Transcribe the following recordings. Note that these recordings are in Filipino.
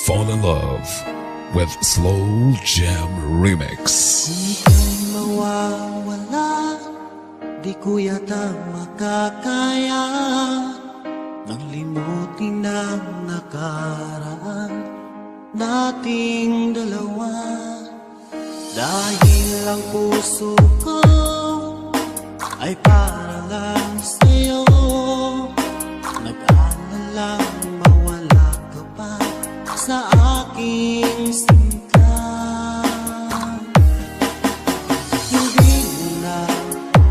Fall in Love with Slow Jam Remix. Ika'y mawawala, di ko yata makakaya nang limutin ang nakaraan nating dalawa. Dahil ang puso ko ay para lang sa'yo, nag-aalalang mawala ka pa sa aking sinta. Hindi mo na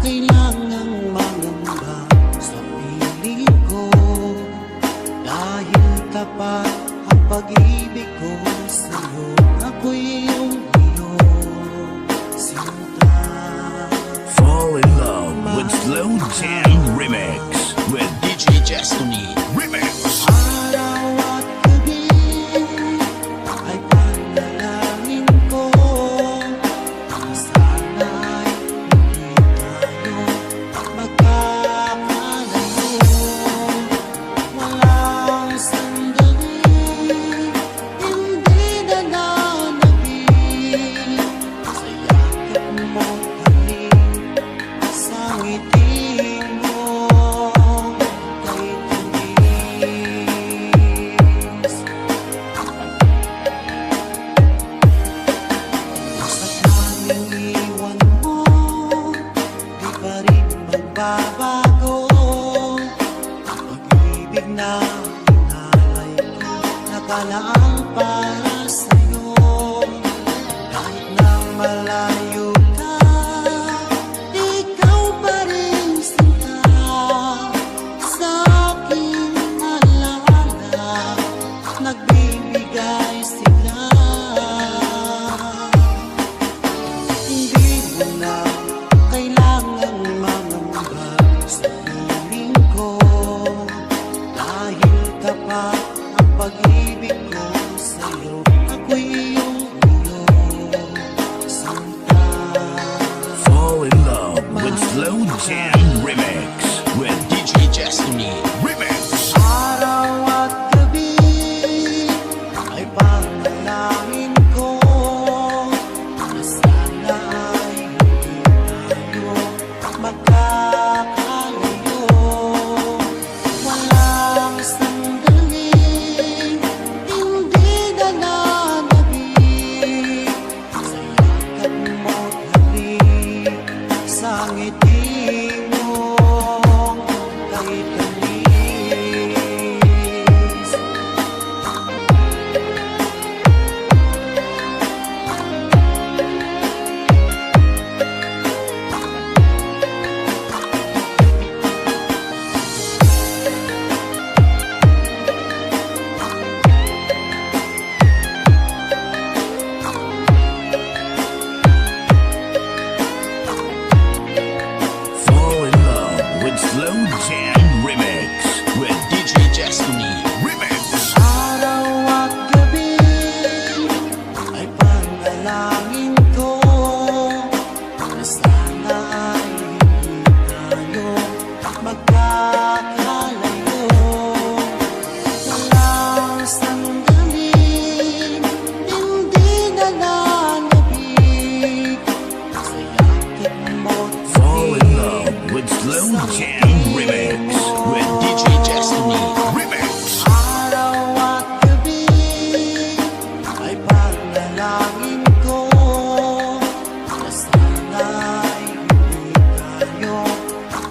kailangang mangamba sa piling ko, dahil tapat ang pag-ibig ko sa'yo. Ako'y iyong sinta. Fall in Love with Slow Jam Remix with DJ Destiny Remix. Araw at gabi ay panalangin ko na sana'y hindi tayo magkakalayo. Walang sandali, hindi na nanabig sa yakap mo halik, sa ngiti mo kay tamis. Sakaling iwan mo, di pa rin magbabago ang pag-ibig na inalay ko, nakalaang para sa'yo. Kahit na malayo ka, ikaw pa rin sinta sa aking alaala, nagbibigay sigla. Hindi mo na kailangang mangamba sa piling ko, dahil tapat ang pag-ibig ko sa'yo. Ako'y iyong sinta. Fall in Love with Slow Jam Remix with DJ Destiny Remix. Araw at gabi ay panalangin ko na sana ay hindi tayo magkakalayo. Walang sandali, hindi na nanabig sa yakap mo't halik, sa ngiti mo kay tamis. Fall in Love with Slow Jam Remix with DJ Destiny Remix. Araw at gabi ay panalangin ko na sana ay hindi tayo magkakalayo. Walang sandali, hindi na nanabig sa yakap mo't Fall in Love with Slow Jam Remix with DJ Destiny Remix. Araw at gabi ay panalangin ko na sana ay hindi tayo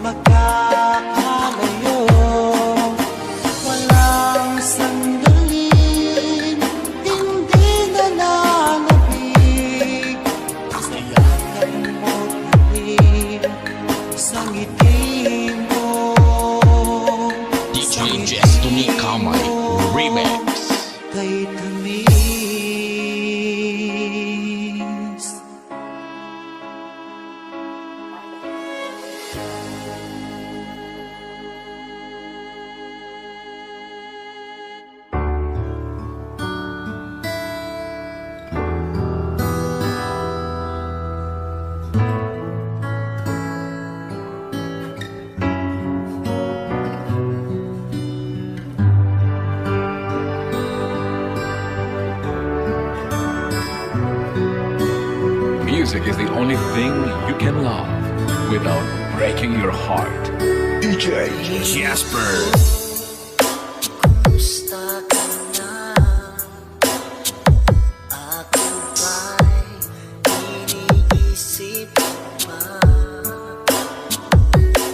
magkakalayo. Walang sandali, hindi na nanabig sa yakap mo't halik, sa ngiti mo DJ Destiny Kamay Remix. kay tamis. Music is the only thing you can love without breaking your heart. DJ Jasper. Kumusta ka na? Ako ba'y iniisip pa?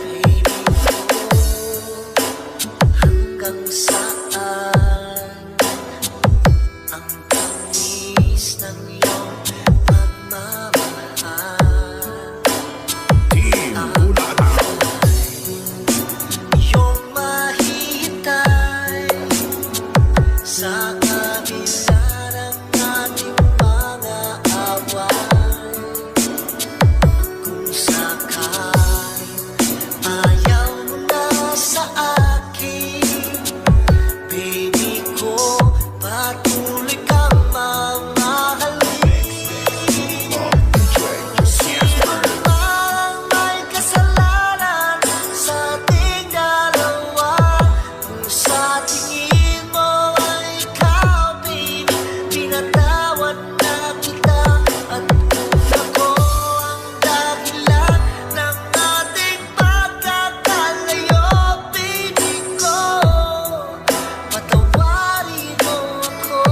Baby ko, hanggang saan ang tamis ng iyong pagmamahal? Team Bulataw. Iyong mahihintay sa kabila ng ating mga away. Kung sakaling ayaw mo na sa akin, baby ko, patuloy kang mamahalin. Parang may kasalanan sa ating dalawa. Kung sa tingin mo ay ikaw, baby, pinatawad na kita. At kung ako ang dahilan ng ating pagkakalayo, baby ko, patawarin mo ako.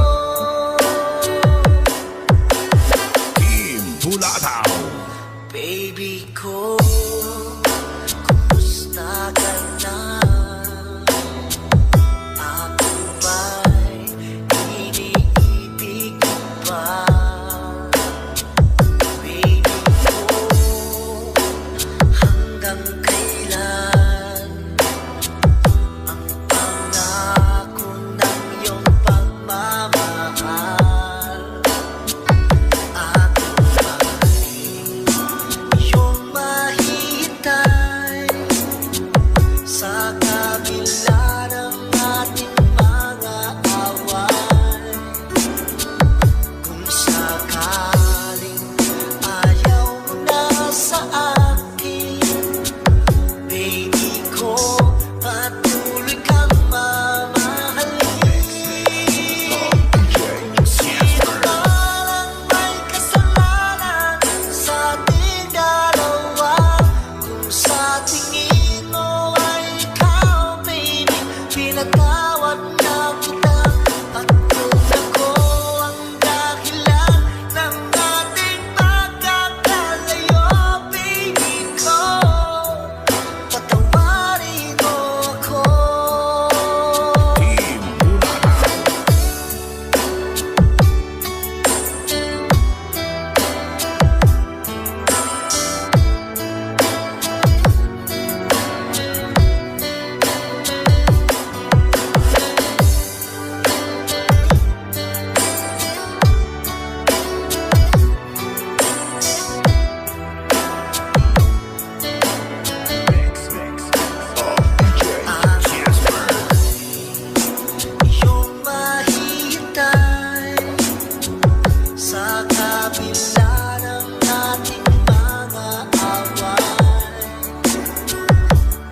Team Bulataw. Baby ko, kumusta ka na? Ako ba'y iniibig mo pa? Baby ko, hanggang kailan ang pangako ng iyong pagmamahal? Ako ba'y iyong mahihintay sa kabila ng ating mga away? Kung sakaling ayaw mo na sa akin, baby ko, patuloy kang mamahalin. Parang may kasalanan sa ating dalawa. Kung sa tingin mo ay ikaw, baby, pinatawad na kita. At kung ako ang dahilan ng ating pagkakalayo, baby ko, patawarin mo ako. Team Bulataw. Jasper. Iyong mahihintay sa kabila ng ating mga away.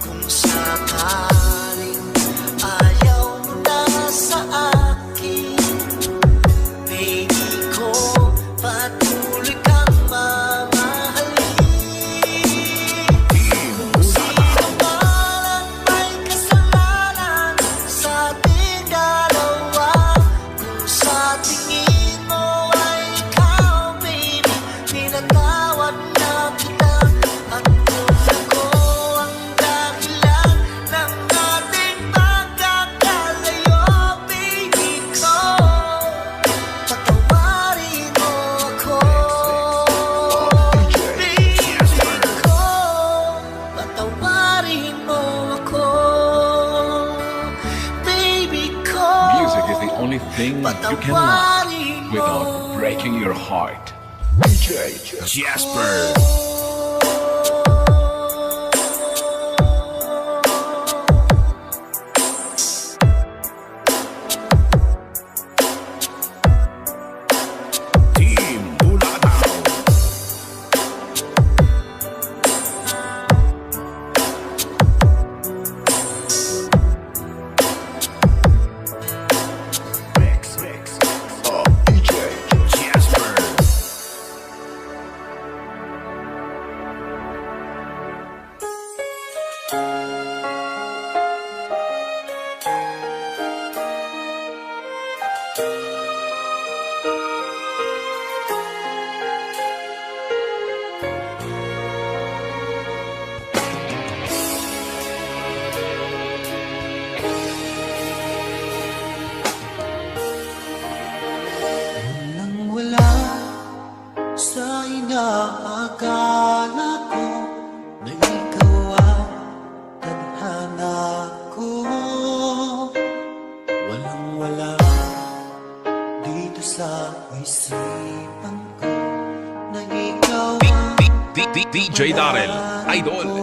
Kung sakaling ayaw mo na sa akin, baby ko, patuloy kang mamahalin. Team Bulataw. Parang may kasalanan sa ating dalawa. Kung sa tingin mo ay ikaw, baby, pinatawad na kita. At kung ako ang dahilan ng ating pagkakalayo, baby ko, patawarin mo ako. Baby ko, patawarin mo ako. Baby ko, Music is the only thing you can love patawarin mo. without breaking your heart. DJ Jasper. Team Bulataw. Nang wala sa inaakala ko na ikaw ang tadhana ko. Walang-wala dito sa isipan ko na ikaw ang DJ Darrell, Idol.